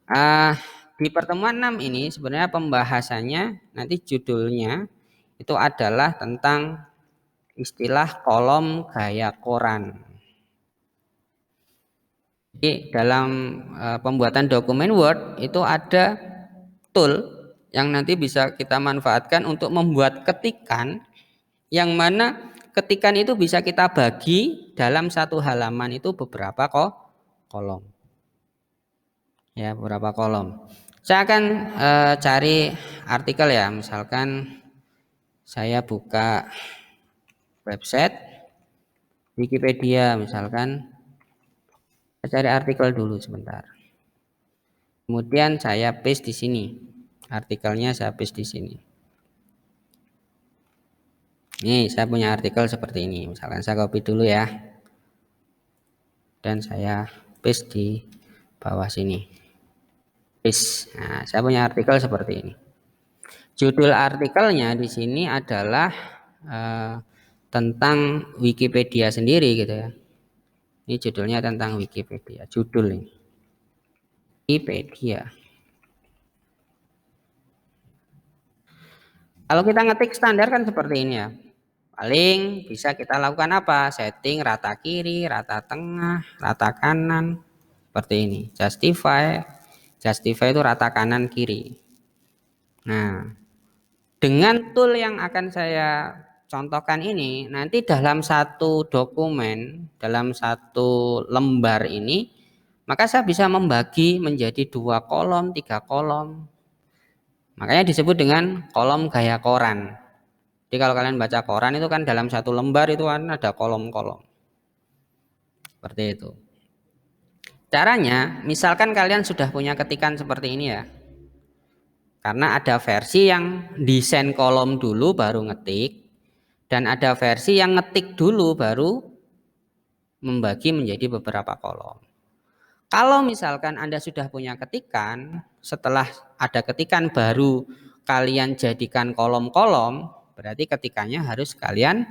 Ah, di pertemuan 6 ini sebenarnya pembahasannya nanti judulnya itu adalah tentang istilah kolom gaya koran. Jadi dalam pembuatan dokumen Word itu ada tool yang nanti bisa kita manfaatkan untuk membuat ketikan yang mana ketikan itu bisa kita bagi dalam satu halaman itu beberapa kolom. Ya, beberapa kolom. Saya akan cari artikel ya, misalkan saya buka website Wikipedia misalkan, saya cari artikel dulu sebentar. Kemudian saya paste di sini. Artikelnya saya paste di sini. Nih, saya punya artikel seperti ini. Misalkan saya copy dulu ya. Dan saya paste di bawah sini. Paste. Nah, saya punya artikel seperti ini. Judul artikelnya di sini adalah tentang Wikipedia sendiri gitu ya. Ini judulnya tentang Wikipedia. Judul ini. Wikipedia. Kalau kita ngetik standar kan seperti ini ya. Paling bisa kita lakukan apa? Setting rata kiri, rata tengah, rata kanan. Seperti ini. Justify. Justify itu rata kanan kiri. Nah, dengan tool yang akan saya contohkan ini, nanti dalam satu dokumen, dalam satu lembar ini, maka saya bisa membagi menjadi 2 kolom, 3 kolom. Makanya disebut dengan kolom gaya koran. Jadi kalau kalian baca koran itu kan dalam satu lembar itu kan ada kolom-kolom. Seperti itu. Caranya, misalkan kalian sudah punya ketikan seperti ini ya. Karena ada versi yang desain kolom dulu baru ngetik. Dan ada versi yang ngetik dulu baru membagi menjadi beberapa kolom. Kalau misalkan Anda sudah punya ketikan, setelah ada ketikan baru kalian jadikan kolom-kolom, berarti ketikannya harus kalian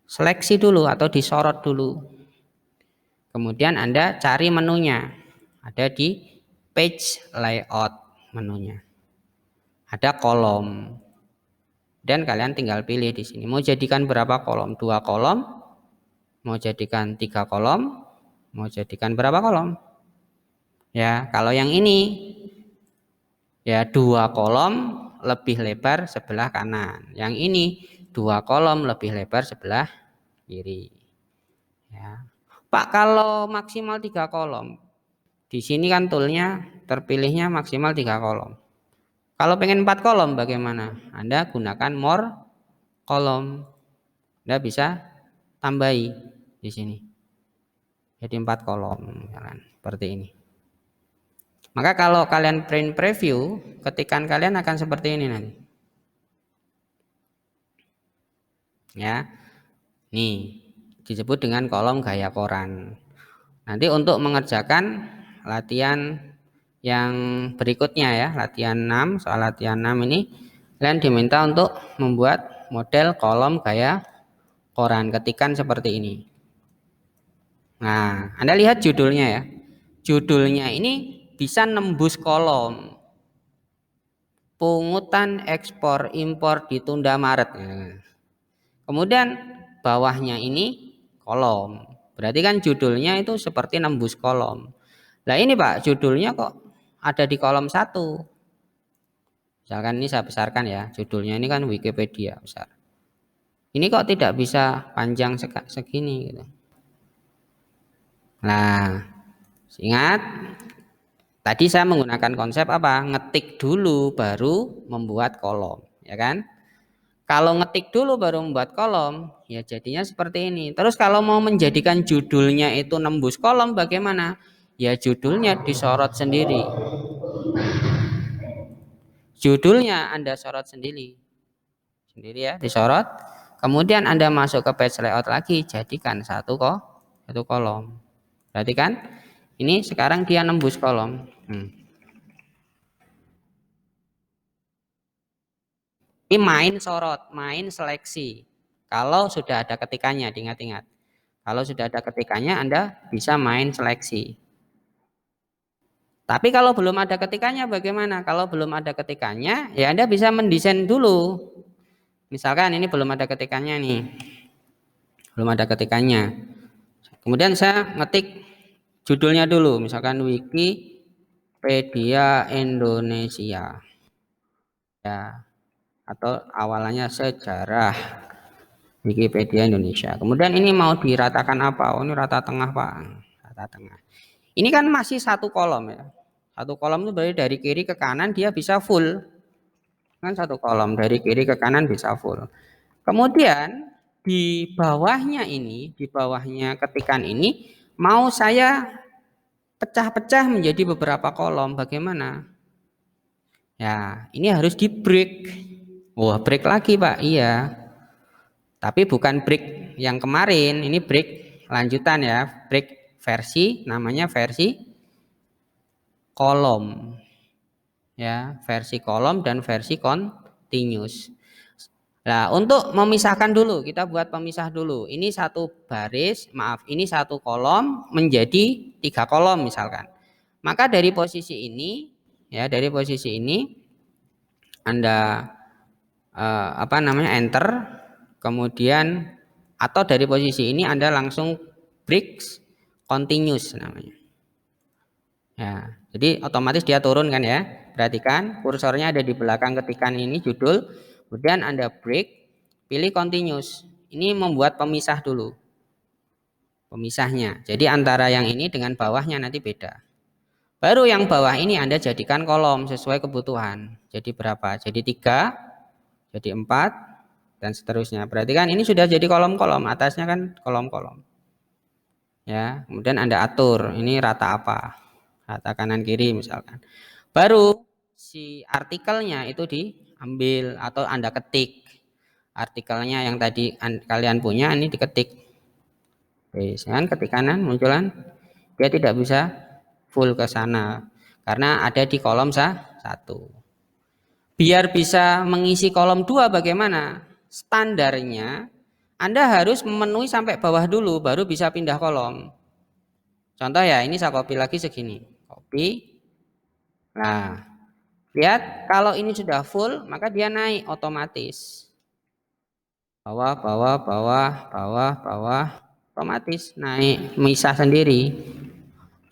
seleksi dulu atau disorot dulu. Kemudian Anda cari menunya. Ada di page layout menunya. Ada kolom. Dan kalian tinggal pilih di sini. Mau jadikan berapa kolom? 2 kolom. Mau jadikan 3 kolom. Mau jadikan berapa kolom? Ya, kalau yang ini ya 2 kolom lebih lebar sebelah kanan. Yang ini 2 kolom lebih lebar sebelah kiri. Ya. Pak, kalau maksimal 3 kolom. Di sini kan toolnya terpilihnya maksimal 3 kolom. Kalau pengen 4 kolom bagaimana? Anda gunakan more kolom. Anda bisa tambahi di sini. Jadi 4 kolom seperti ini. Maka kalau kalian print preview, ketikan kalian akan seperti ini nanti. Ya. Nih, disebut dengan kolom gaya koran. Nanti untuk mengerjakan latihan yang berikutnya ya, latihan 6, soal latihan 6 ini kalian diminta untuk membuat model kolom gaya koran, ketikan seperti ini. Nah, Anda lihat judulnya ya. Judulnya ini bisa nembus kolom. Pungutan ekspor impor ditunda Maret. Nah, kemudian bawahnya ini kolom. Berarti kan judulnya itu seperti nembus kolom. Nah ini Pak, judulnya kok ada di kolom 1. Misalkan ini saya besarkan ya, judulnya ini kan Wikipedia besar. Ini kok tidak bisa panjang segini gitu. Nah, ingat tadi saya menggunakan konsep apa? Ngetik dulu baru membuat kolom, ya kan? Kalau ngetik dulu baru membuat kolom, ya jadinya seperti ini. Terus kalau mau menjadikan judulnya itu nembus kolom bagaimana? Ya judulnya disorot sendiri. Judulnya Anda sorot sendiri. Sendiri ya, disorot. Kemudian Anda masuk ke page layout lagi, jadikan satu kolom. Berarti kan ini sekarang dia nembus kolom. Ini main sorot, main seleksi. Kalau sudah ada ketikannya, diingat-ingat. Kalau sudah ada ketikannya, Anda bisa main seleksi. Tapi kalau belum ada ketikannya bagaimana? Kalau belum ada ketikannya, ya Anda bisa mendesain dulu. Misalkan ini belum ada ketikannya nih. Belum ada ketikannya. Kemudian saya ngetik judulnya dulu, misalkan Wikipedia Indonesia. Ya, atau awalannya sejarah Wikipedia Indonesia. Kemudian ini mau diratakan apa? Oh, ini rata tengah, Pak. Rata tengah. Ini kan masih satu kolom ya. Satu kolom itu berarti dari kiri ke kanan dia bisa full. Kan satu kolom dari kiri ke kanan bisa full. Kemudian di bawahnya ini, di bawahnya ketikan ini mau saya pecah-pecah menjadi beberapa kolom. Bagaimana? Ya, ini harus di break. Wah, break lagi, Pak. Iya. Tapi bukan break yang kemarin, ini break lanjutan ya. Break versi namanya versi kolom. Ya, versi kolom dan versi continuous. Nah, untuk memisahkan dulu, kita buat pemisah dulu. Ini satu baris, maaf, ini satu kolom menjadi 3 kolom misalkan. Maka dari posisi ini, ya, dari posisi ini Anda enter, kemudian atau dari posisi ini Anda langsung breaks continuous namanya. Ya, jadi otomatis dia turun kan ya. Perhatikan kursornya ada di belakang ketikan ini judul, kemudian Anda break, pilih continuous. Ini membuat pemisah dulu. Pemisahnya. Jadi antara yang ini dengan bawahnya nanti beda. Baru yang bawah ini Anda jadikan kolom sesuai kebutuhan. Jadi berapa? Jadi 3, jadi 4, dan seterusnya. Perhatikan ini sudah jadi kolom-kolom, atasnya kan kolom-kolom. Ya, kemudian Anda atur ini rata apa? Rata kanan kiri misalkan. Baru si artikelnya itu diambil atau Anda ketik. Artikelnya yang tadi kalian punya ini diketik. Oke, kan ketik kanan munculan dia tidak bisa full ke sana karena ada di kolom 1. Biar bisa mengisi kolom 2 bagaimana? Standarnya Anda harus memenuhi sampai bawah dulu baru bisa pindah kolom. Contoh ya, ini saya copy lagi segini. Copy. Nah, lihat kalau ini sudah full maka dia naik otomatis. Bawah, bawah, bawah, bawah, bawah, otomatis naik misah sendiri.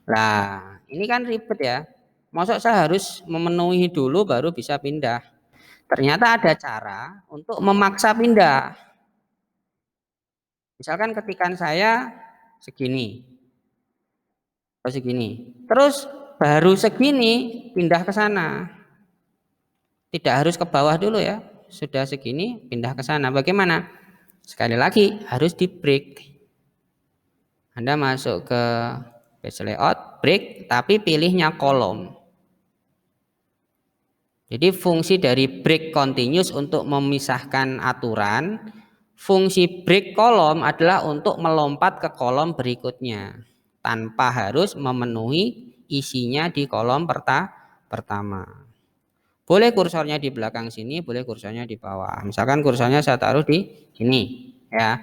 Nah, ini kan ribet ya. Maksud saya harus memenuhi dulu baru bisa pindah. Ternyata ada cara untuk memaksa pindah. Misalkan ketikan saya segini, atau segini. Terus baru segini pindah ke sana. Tidak harus ke bawah dulu ya. Sudah segini pindah ke sana. Bagaimana? Sekali lagi harus di break. Anda masuk ke page layout, break, tapi pilihnya kolom. Jadi fungsi dari break continuous untuk memisahkan aturan, fungsi break kolom adalah untuk melompat ke kolom berikutnya tanpa harus memenuhi isinya di kolom pertama. Boleh kursornya di belakang sini, boleh kursornya di bawah. Misalkan kursornya saya taruh di sini, ya.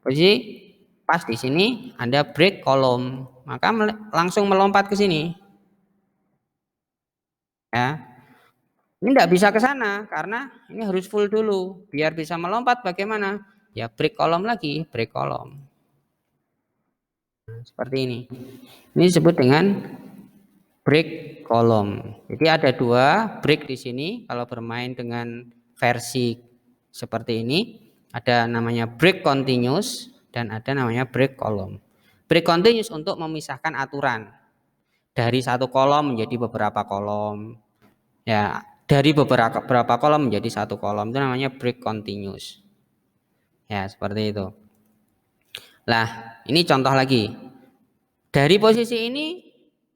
Posisi pas di sini Anda break kolom, maka langsung melompat ke sini. Ya. Ini tidak bisa ke sana karena ini harus full dulu. Biar bisa melompat bagaimana? Ya break kolom lagi, break kolom. Nah, seperti ini. Ini disebut dengan break kolom. Jadi ada 2 break di sini. Kalau bermain dengan versi seperti ini, ada namanya break continuous dan ada namanya break kolom. Break continuous untuk memisahkan aturan dari satu kolom menjadi beberapa kolom. Ya, dari beberapa kolom menjadi satu kolom itu namanya break continuous. Ya, seperti itu. Lah, ini contoh lagi. Dari posisi ini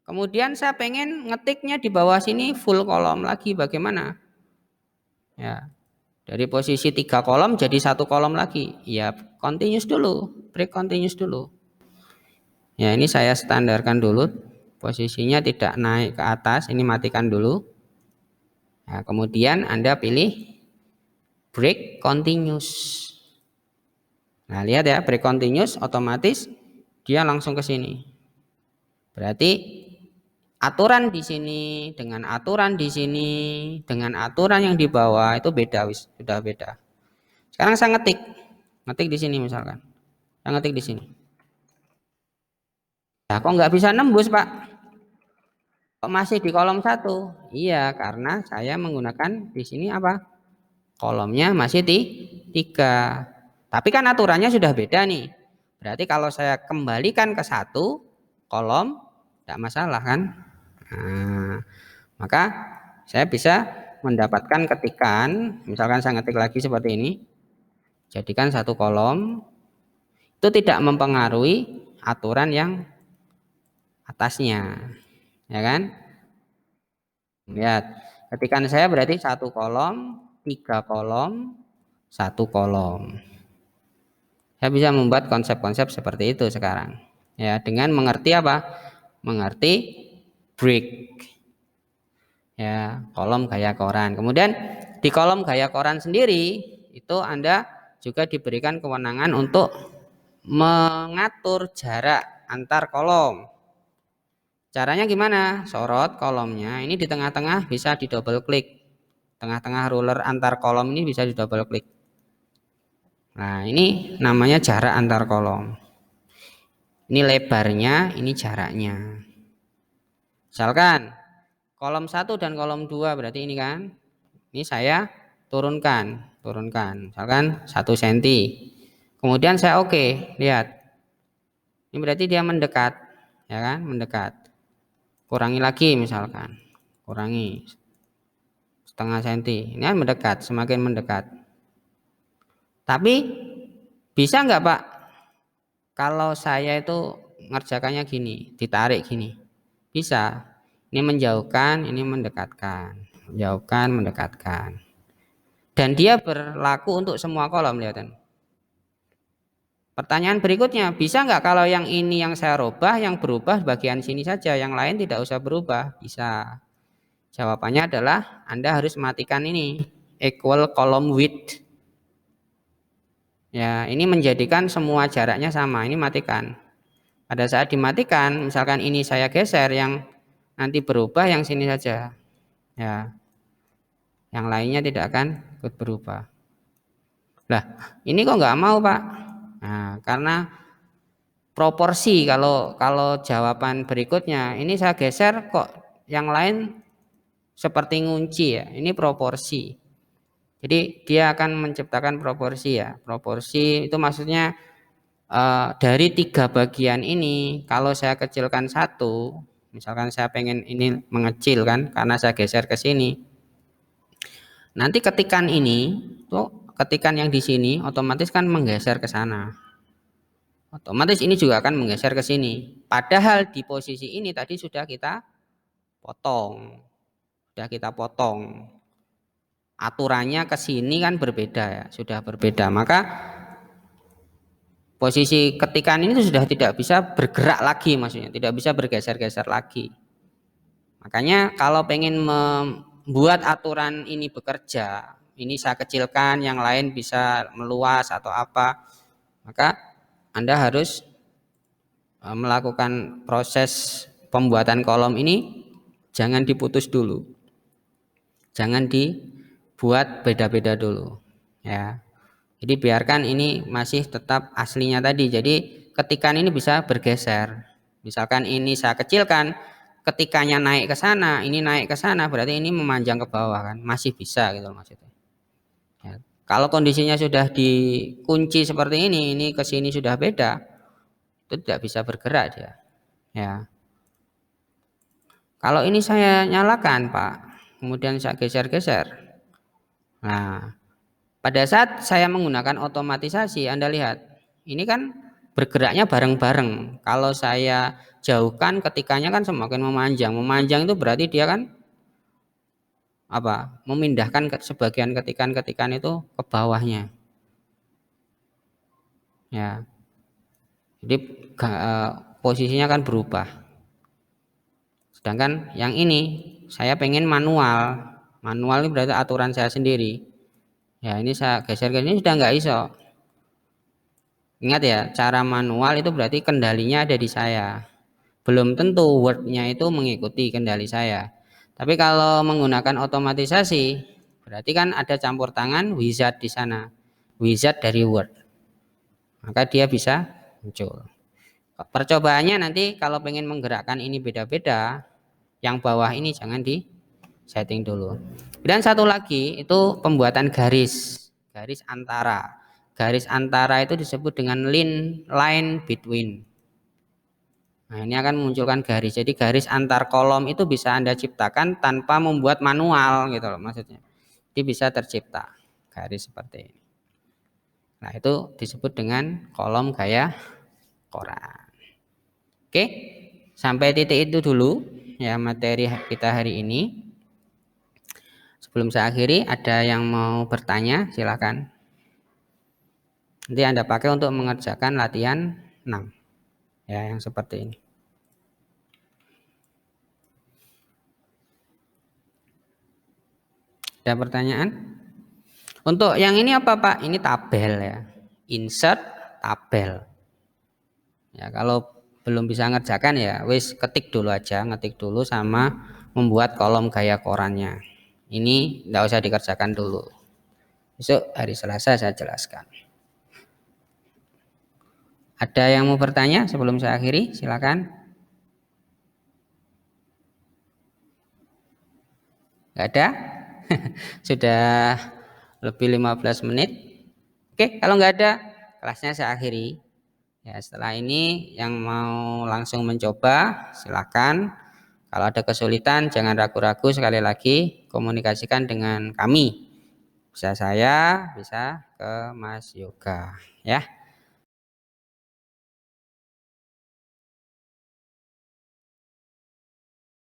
kemudian saya pengen ngetiknya di bawah sini full kolom lagi bagaimana? Ya. Dari posisi 3 kolom jadi 1 kolom lagi. Ya, continuous dulu, break continuous dulu. Ya, ini saya standarkan dulu. Posisinya tidak naik ke atas, ini matikan dulu. Nah, kemudian Anda pilih break continuous. Nah, lihat ya, break continuous otomatis dia langsung ke sini. Berarti aturan di sini dengan aturan di sini dengan aturan yang di bawah itu beda, sudah beda. Sekarang saya ngetik di sini misalkan, saya ngetik di sini. Nah, kok nggak bisa nembus Pak? Kok masih di kolom 1? Iya, karena saya menggunakan di sini apa? Kolomnya masih di 3. Tapi kan aturannya sudah beda nih. Berarti kalau saya kembalikan ke 1 kolom, tidak masalah kan? Nah, maka saya bisa mendapatkan ketikan, misalkan saya ngetik lagi seperti ini, jadikan 1 kolom, itu tidak mempengaruhi aturan yang atasnya, ya kan? Lihat, ketikan saya berarti 1 kolom, 3 kolom, 1 kolom. Saya bisa membuat konsep-konsep seperti itu sekarang. Ya, dengan mengerti apa? Mengerti break. Ya, kolom gaya koran. Kemudian di kolom gaya koran sendiri itu Anda juga diberikan kewenangan untuk mengatur jarak antar kolom. Caranya gimana? Sorot kolomnya, ini di tengah-tengah bisa di double klik. Tengah-tengah ruler antar kolom ini bisa di double klik. Nah, ini namanya jarak antar kolom. Ini lebarnya, ini jaraknya. Misalkan kolom 1 dan kolom 2 berarti ini kan. Ini saya turunkan. Misalkan 1 cm. Kemudian saya oke, lihat. Ini berarti dia mendekat, ya kan? Mendekat. Kurangi lagi misalkan. Kurangi setengah senti. Ini kan mendekat, semakin mendekat. Tapi bisa nggak Pak? Kalau saya itu ngerjakannya gini, ditarik gini. Bisa. Ini menjauhkan, ini mendekatkan. Menjauhkan, mendekatkan. Dan dia berlaku untuk semua kolom, lihat. Pertanyaan berikutnya, bisa nggak kalau yang ini yang saya rubah, yang berubah bagian sini saja, yang lain tidak usah berubah? Bisa. Jawabannya adalah Anda harus matikan ini, equal column width. Ya, ini menjadikan semua jaraknya sama, ini matikan. Pada saat dimatikan, misalkan ini saya geser, yang nanti berubah yang sini saja. Ya, yang lainnya tidak akan ikut berubah. Lah, ini kok nggak mau Pak? Nah, karena proporsi, kalau jawaban berikutnya ini saya geser kok yang lain seperti ngunci ya. Ini proporsi. Jadi dia akan menciptakan proporsi ya. Proporsi itu maksudnya dari 3 bagian ini, kalau saya kecilkan 1, misalkan saya pengen ini mengecil kan, karena saya geser ke sini. Nanti ketikan ini, tuh ketikan yang di sini otomatis kan menggeser ke sana. Otomatis ini juga akan menggeser ke sini. Padahal di posisi ini tadi sudah kita potong. Aturannya ke sini kan berbeda ya, sudah berbeda. Maka posisi ketikan ini sudah tidak bisa bergerak lagi, maksudnya tidak bisa bergeser-geser lagi. Makanya kalau pengen membuat aturan ini bekerja, ini saya kecilkan, yang lain bisa meluas atau apa, maka Anda harus melakukan proses pembuatan kolom ini jangan diputus dulu. Jangan dibuat beda-beda dulu, ya. Jadi biarkan ini masih tetap aslinya tadi. Jadi ketikan ini bisa bergeser. Misalkan ini saya kecilkan, ketikannya naik ke sana, ini naik ke sana, berarti ini memanjang ke bawah kan, masih bisa gitu maksudnya. Ya. Kalau kondisinya sudah dikunci seperti ini ke sini sudah beda, itu tidak bisa bergerak dia. Ya. Kalau ini saya nyalakan Pak, kemudian saya geser-geser. Nah, pada saat saya menggunakan otomatisasi, Anda lihat, ini kan bergeraknya bareng-bareng. Kalau saya jauhkan ketikannya kan semakin memanjang. Memanjang itu berarti dia kan apa? Memindahkan sebagian ketikan-ketikan itu ke bawahnya. Ya. Jadi posisinya kan berubah. Sedangkan yang ini saya pengen manual. Manual ini berarti aturan saya sendiri. Ya, ini saya geser ke sini sudah nggak iso. Ingat ya, cara manual itu berarti kendalinya ada di saya. belum tentu Word-nya itu mengikuti kendali saya. Tapi kalau menggunakan otomatisasi, berarti kan ada campur tangan wizard di sana, wizard dari Word, maka dia bisa muncul. Percobaannya nanti kalau pengen menggerakkan ini beda-beda, yang bawah ini jangan di setting dulu. Dan satu lagi itu pembuatan garis, garis antara. Garis antara itu disebut dengan line between. Nah, ini akan memunculkan garis. Jadi garis antar kolom itu bisa Anda ciptakan tanpa membuat manual gitu loh maksudnya. Jadi bisa tercipta garis seperti ini. Nah, itu disebut dengan kolom gaya koran. Oke, sampai titik itu dulu ya materi kita hari ini. Sebelum saya akhiri, ada yang mau bertanya? Silakan. Nanti Anda pakai untuk mengerjakan latihan 6. Ya, yang seperti ini. Ada pertanyaan? Untuk yang ini apa Pak? Ini tabel ya. Insert tabel. Ya, kalau belum bisa ngerjakan ya wis ketik dulu aja, ngetik dulu sama membuat kolom gaya korannya. Ini enggak usah dikerjakan dulu. Besok hari Selasa saya jelaskan. Ada yang mau bertanya sebelum saya akhiri? Silakan. Enggak ada? Sudah lebih 15 menit. Oke, kalau enggak ada, kelasnya saya akhiri. Ya, setelah ini yang mau langsung mencoba silakan. Kalau ada kesulitan jangan ragu-ragu, sekali lagi komunikasikan dengan kami. Bisa saya, bisa ke Mas Yoga ya.